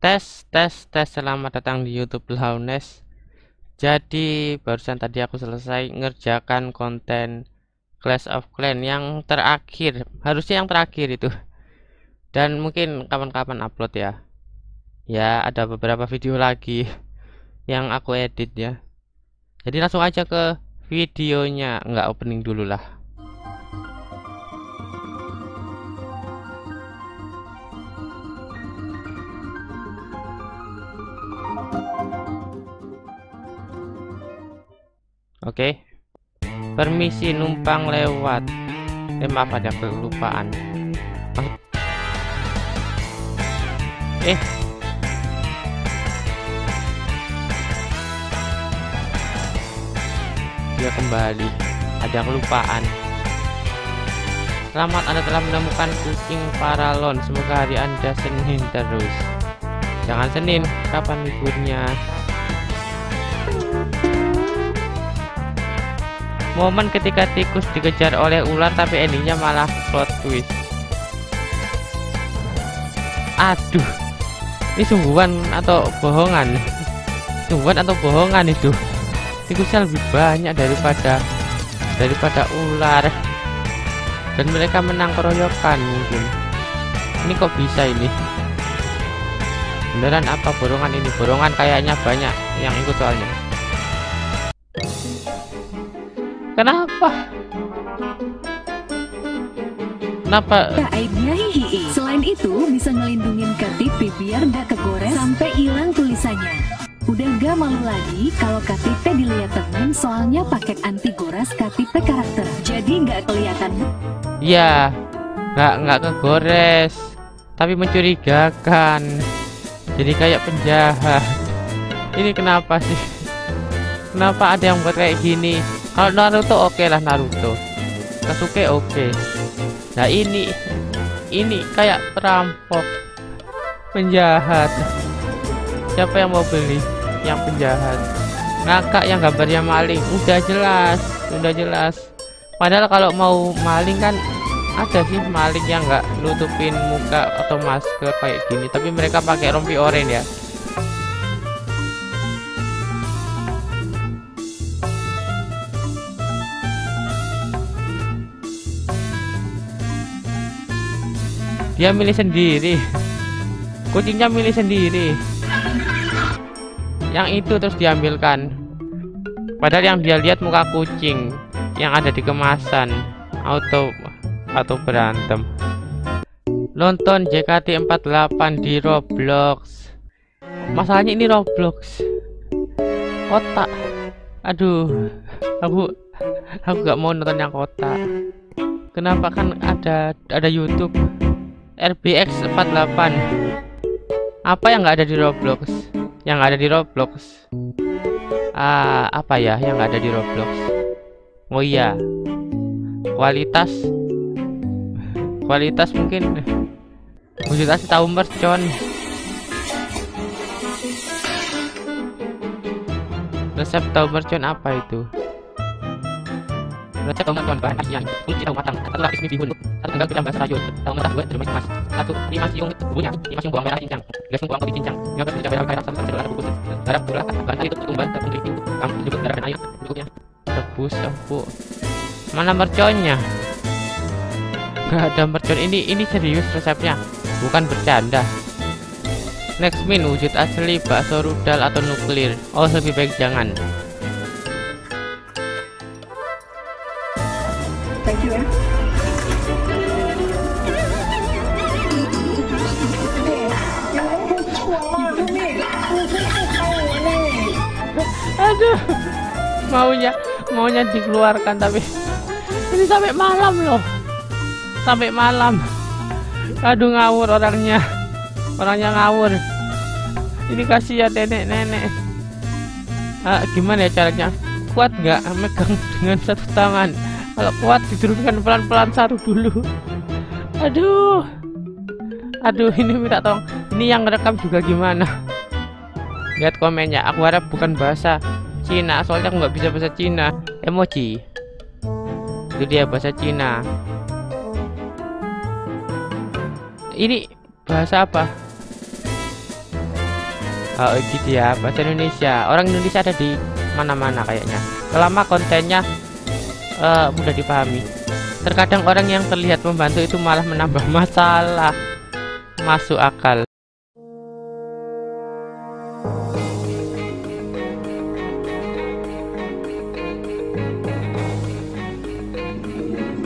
Tes, selamat datang di YouTube Launes. Jadi barusan tadi aku selesai ngerjakan konten Clash of Clans yang terakhir, harusnya yang terakhir itu. Dan mungkin kapan-kapan upload ya. Ya, ada beberapa video lagi yang aku edit ya. Jadi langsung aja ke videonya, nggak opening dulu lah. Oke. Permisi numpang lewat. Maaf ada kelupaan. Dia kembali. Ada kelupaan. Selamat, Anda telah menemukan kucing paralon. Semoga hari Anda Senin terus. Jangan Senin, kapan liburnya? Momen ketika tikus dikejar oleh ular tapi endingnya malah plot twist. Aduh, ini sungguhan atau bohongan? Sungguhan atau bohongan itu? Tikusnya lebih banyak daripada ular. Dan mereka menang keroyokan mungkin. Ini kok bisa ini? Beneran apa borongan ini? Borongan kayaknya banyak yang ikut soalnya. Kenapa? Aibnya hihi. Selain itu bisa ngelindungin KTP biar nggak kegores sampai hilang tulisannya. Udah gak malu lagi kalau KTP dilihat temen, soalnya paket anti gores KTP karakter. Jadi nggak kelihatan. Iya, nggak kegores, tapi mencurigakan. Jadi kayak penjahat. Ini kenapa sih? Kenapa ada yang buat kayak gini? Kalau Naruto oke lah, Naruto, Sasuke oke. Nah ini kayak perampok, penjahat. Siapa yang mau beli? Yang penjahat. Ngakak yang gambarnya maling. Udah jelas. Padahal kalau mau maling kan ada sih maling yang nggak nutupin muka atau masker kayak gini. Tapi mereka pakai rompi oranye ya. Dia milih sendiri, kucingnya milih sendiri. Yang itu terus diambilkan. Padahal yang dia lihat muka kucing yang ada di kemasan. Auto berantem. Nonton JKT48 di Roblox. Masalahnya ini Roblox kotak. Aduh, aku gak mau nonton yang kotak. Kenapa? Kan ada YouTube RBX48. Apa yang nggak ada di Roblox? Yang ada di Roblox apa ya yang nggak ada di Roblox? Oh iya, kualitas mungkin. Wujud asli tahu mercon. Resep tahu mercon apa itu? Resep tahu mercon bahan isian: kunci tahu matang, 1 lapis mie bihun, 1 tenggang gedang basah sayur, tahu mentah 2 jeruk emas, 1 5 siung bumbunya, 5 siung bawang merah cincang, 3 siung bawang putih cincang, 15 cabai rawit, 1 sendok bubuk, garam gula, bantal itu tumbuhan, tepung terigu, kamu juga garam dan air, berikutnya rebus empuk. Mana merconnya? Gak ada mercon. Ini serius resepnya, bukan bercanda. Next min, wujud asli bakso rudal atau nuklir. Oh, lebih baik jangan. Thank you ya. Aduh, maunya dikeluarkan, tapi ini sampai malam loh, sampai malam. Aduh, ngawur orangnya ngawur. Ini kasihan nenek. Gimana ya caranya? Kuat nggak megang dengan satu tangan? Kalau kuat diturunkan pelan-pelan satu dulu. Aduh, ini minta tolong. Ini yang rekam juga gimana? Lihat komennya. Aku harap bukan bahasa Cina, soalnya aku nggak bisa bahasa Cina. Emoji itu dia bahasa Cina. Ini bahasa apa? Oh gitu ya, bahasa Indonesia. Orang Indonesia ada di mana-mana kayaknya. Selama kontennya mudah dipahami. Terkadang orang yang terlihat membantu itu malah menambah masalah. Masuk akal.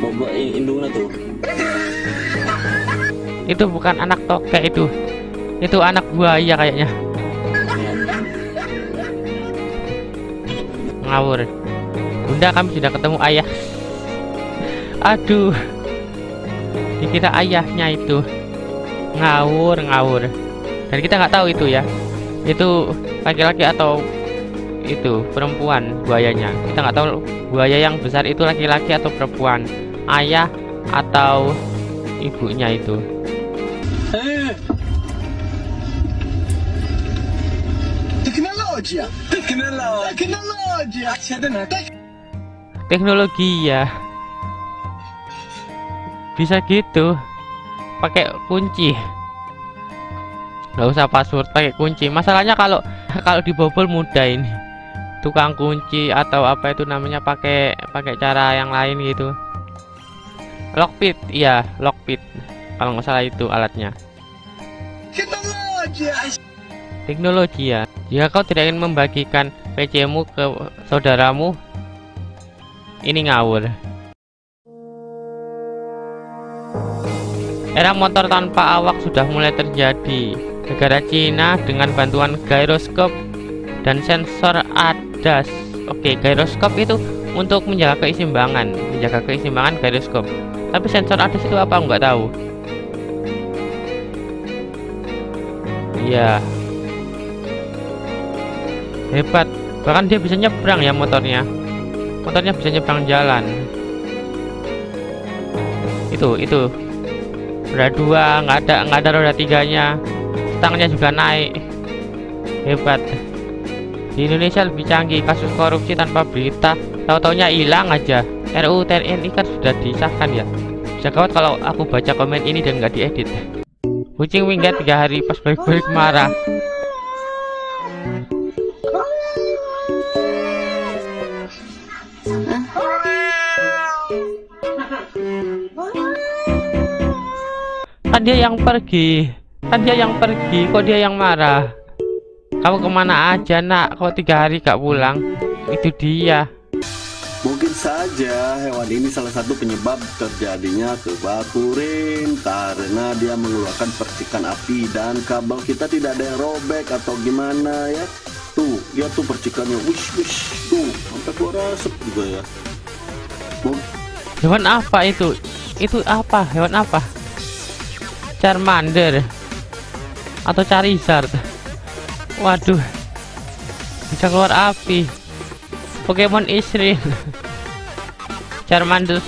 Bobo indungnya tuh. Itu bukan anak tokek itu. Itu anak buaya kayaknya. Ngawur. Bunda, kami sudah ketemu ayah. Aduh, dikira ayahnya itu. Ngawur. Dan kita nggak tahu itu ya, itu laki-laki atau itu perempuan buayanya. Kita nggak tahu buaya yang besar itu laki-laki atau perempuan, ayah atau ibunya itu. Teknologi ya, bisa gitu, pakai kunci, nggak usah password, pakai kunci. Masalahnya kalau dibobol mudah ini, tukang kunci atau apa itu namanya, pakai cara yang lain gitu. Lockpick, iya lockpick, kalau nggak salah itu alatnya. Teknologi ya. Jika kau tidak ingin membagikan PC-mu ke saudaramu, ini ngawur. Era motor tanpa awak sudah mulai terjadi. Negara Cina dengan bantuan gyroskop dan sensor ADAS. Oke, gyroskop itu untuk menjaga keseimbangan, gyroskop. Tapi sensor ADAS itu apa? Nggak tahu. Iya. Hebat. Bahkan dia bisa nyebrang ya motornya. Motornya bisa nyebrang jalan. Itu. Roda 2, nggak ada roda 3-nya. Stangnya juga naik. Hebat. Di Indonesia lebih canggih, kasus korupsi tanpa berita, tahu-taunya hilang aja. RUU TNI kan sudah disahkan ya. Bisa gawat kalau aku baca komen ini dan nggak diedit. Kucing minggat 3 hari pas balik-balik marah. Kan dia yang pergi, kok dia yang marah. Kamu kemana aja nak, kok 3 hari gak pulang? Itu dia. Mungkin saja hewan ini salah satu penyebab terjadinya kebakaran karena dia mengeluarkan percikan api dan kabel kita tidak ada yang robek atau gimana ya. Tuh, dia tuh percikannya wish tuh sampai keluar asap juga ya. Hewan apa itu? Itu apa? Hewan apa? Charmander atau Charizard? Waduh, bisa keluar api. Pokemon Isrin. Charmander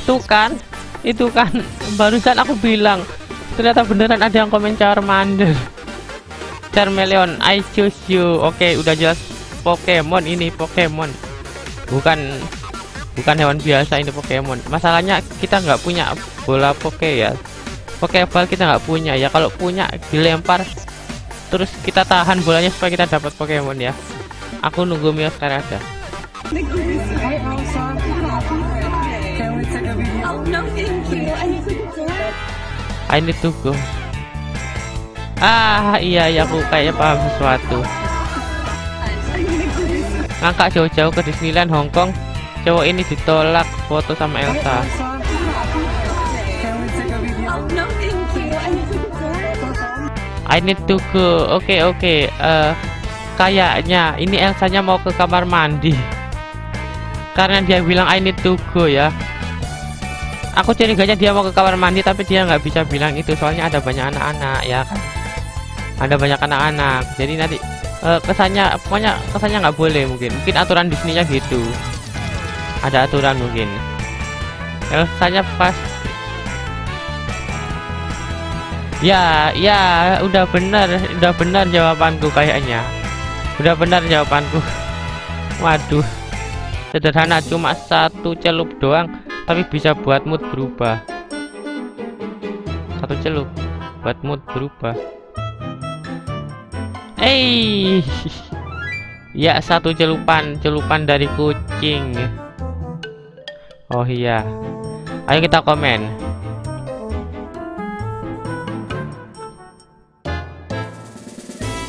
itu kan barusan aku bilang, ternyata beneran ada yang komen Charmander. Charmeleon, I choose you. Oke, udah jelas Pokemon ini, Pokemon. Bukan hewan biasa ini, Pokemon. Masalahnya kita nggak punya bola Poke ya. Pokeball kita nggak punya ya. Kalau punya dilempar terus kita tahan bolanya supaya kita dapat Pokemon ya. Aku nunggu Mioskar ada. I need to go. Iya aku kayak paham sesuatu. Ngangkat jauh-jauh ke Disneyland Hong Kong. Cowok ini ditolak foto sama Elsa. I need to go. Oke. Kayaknya ini Elsanya mau ke kamar mandi karena dia bilang I need to go ya. Aku curiganya dia mau ke kamar mandi, tapi dia nggak bisa bilang itu soalnya ada banyak anak-anak ya kan. Ada banyak anak-anak, jadi nanti pokoknya kesannya nggak boleh. Mungkin aturan Disney-nya gitu. Ada aturan mungkin. Elsanya pas. Ya, udah benar jawabanku kayaknya. Udah benar jawabanku. Waduh, sederhana, cuma 1 celup doang, tapi bisa buat mood berubah. 1 celup buat mood berubah. Ya, satu celupan dari kucing. Oh iya. Ayo kita komen.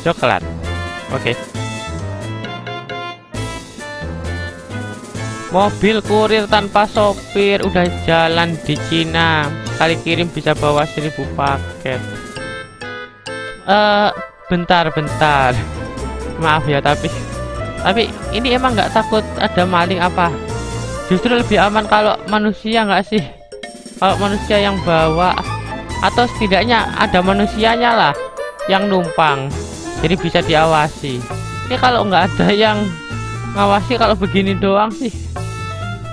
Coklat. Oke. Mobil kurir tanpa sopir udah jalan di Cina. Kali kirim bisa bawa 1000 paket. Bentar. Maaf ya, tapi ini emang nggak takut ada maling apa? Justru lebih aman kalau manusia nggak sih? Kalau manusia yang bawa, atau setidaknya ada manusianya lah yang numpang, jadi bisa diawasi. Ini kalau nggak ada yang ngawasi, kalau begini doang sih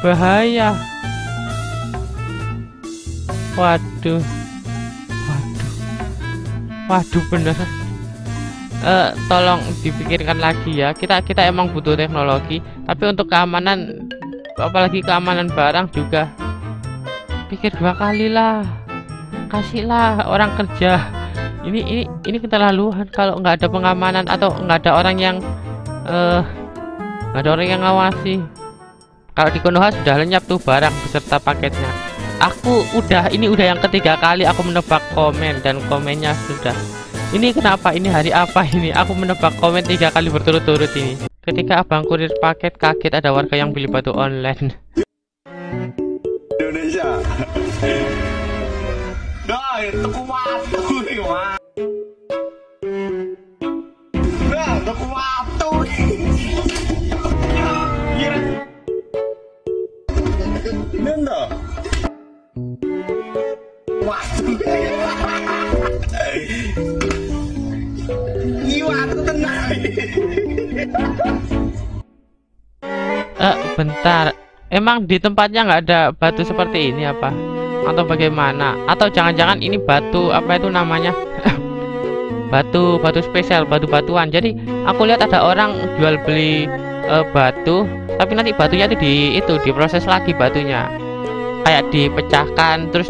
bahaya. Waduh bener. Tolong dipikirkan lagi ya. Kita emang butuh teknologi, tapi untuk keamanan, apalagi keamanan barang juga, pikir 2 kali lah. Kasihlah orang kerja. Ini keterlaluan kalau nggak ada pengamanan atau nggak ada orang yang ngawasi. Kalau di Konoha sudah lenyap tuh barang beserta paketnya. Ini udah yang ketiga kali aku menebak komen, dan komennya sudah. Ini kenapa? Ini hari apa ini? Aku menebak komen 3 kali berturut-turut ini. Ketika abang kurir paket kaget ada warga yang beli batu online. Indonesia. Nah, itu kuatu nih, Mas. Nah, itu kuatu. Nenda. Waduh. Gimana tenang. Bentar. Emang di tempatnya nggak ada batu seperti ini apa? Atau bagaimana? Atau jangan-jangan ini batu apa itu namanya? batu spesial, batu-batuan. Jadi aku lihat ada orang jual beli batu, tapi nanti batunya itu diproses lagi batunya. Kayak dipecahkan terus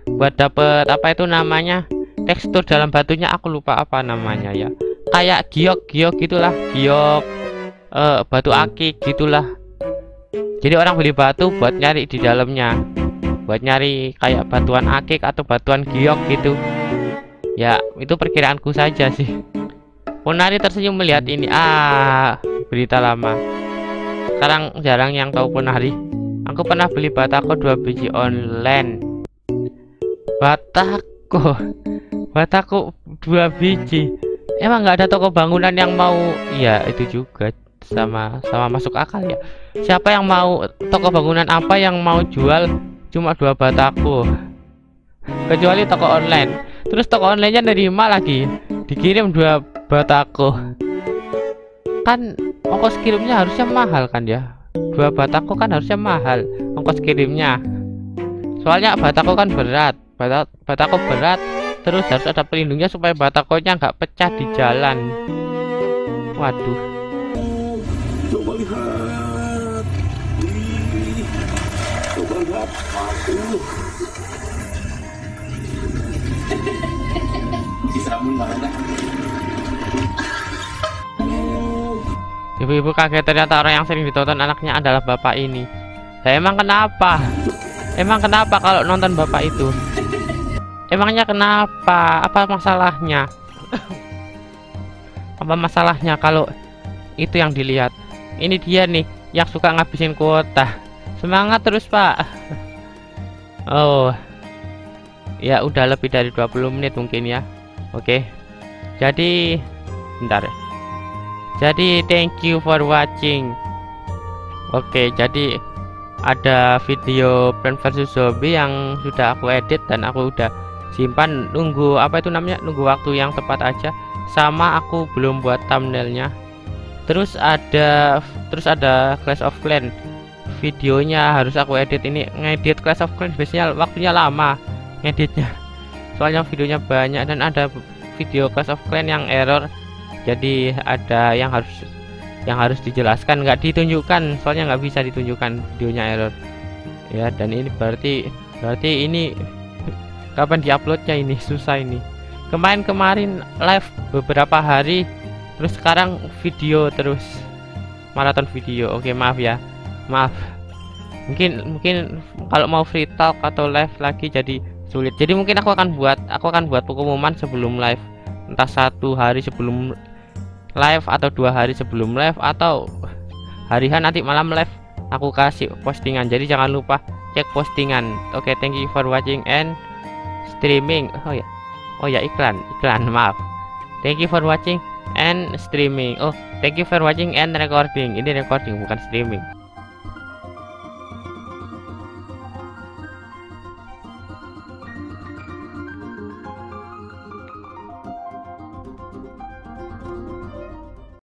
buat dapet apa itu namanya? Tekstur dalam batunya, aku lupa apa namanya ya. Kayak giok gitulah, giok batu akik gitulah. Jadi orang beli batu buat nyari di dalamnya, buat nyari kayak batuan akik atau batuan giok gitu. Ya, itu perkiraanku saja sih. Ponari tersenyum melihat ini. Berita lama. Sekarang jarang yang tahu Ponari. Aku pernah beli batako 2 biji online. Batako 2 biji. Emang nggak ada toko bangunan yang mau? Ya itu juga sama masuk akal ya. Siapa yang mau, toko bangunan apa yang mau jual cuma 2 batako? Kecuali toko online. Terus toko onlinenya nerima lagi, dikirim 2 batako. Kan ongkos kirimnya harusnya mahal kan ya. 2 batako kan harusnya mahal ongkos kirimnya. Soalnya batako kan berat. Batako berat, terus harus ada pelindungnya supaya batakonya nggak pecah di jalan. Waduh. Coba lihat. Coba lihat. Ibu-ibu kaget, ternyata orang yang sering ditonton anaknya adalah bapak ini. Emang kenapa? Emang kenapa kalau nonton bapak itu? Emangnya kenapa? Apa masalahnya? Apa masalahnya kalau itu yang dilihat? Ini dia nih yang suka ngabisin kuota. Semangat terus, Pak. Oh. Ya udah lebih dari 20 menit mungkin ya. Oke. Jadi bentar. Jadi thank you for watching. Oke, jadi ada video Plants vs Zombie yang sudah aku edit dan aku udah simpan, nunggu apa itu namanya, nunggu waktu yang tepat aja. Sama aku belum buat thumbnailnya. Terus ada Clash of Clans, videonya harus aku edit. Ini ngedit Clash of Clans biasanya waktunya lama ngeditnya, soalnya videonya banyak. Dan ada video Clash of Clans yang error, jadi ada yang harus dijelaskan, nggak ditunjukkan, soalnya nggak bisa ditunjukkan videonya error ya. Dan ini berarti ini kapan diuploadnya, ini susah ini. Kemarin live beberapa hari, terus sekarang video terus, maraton video. Oke, maaf ya, maaf. Mungkin kalau mau free talk atau live lagi jadi sulit. Jadi mungkin aku akan buat pengumuman sebelum live, entah 1 hari sebelum live atau 2 hari sebelum live atau harian nanti malam live aku kasih postingan. Jadi jangan lupa cek postingan. Oke, thank you for watching and streaming. Oh ya, iklan, maaf. Thank you for watching and streaming. Oh, thank you for watching and recording. Ini recording bukan streaming.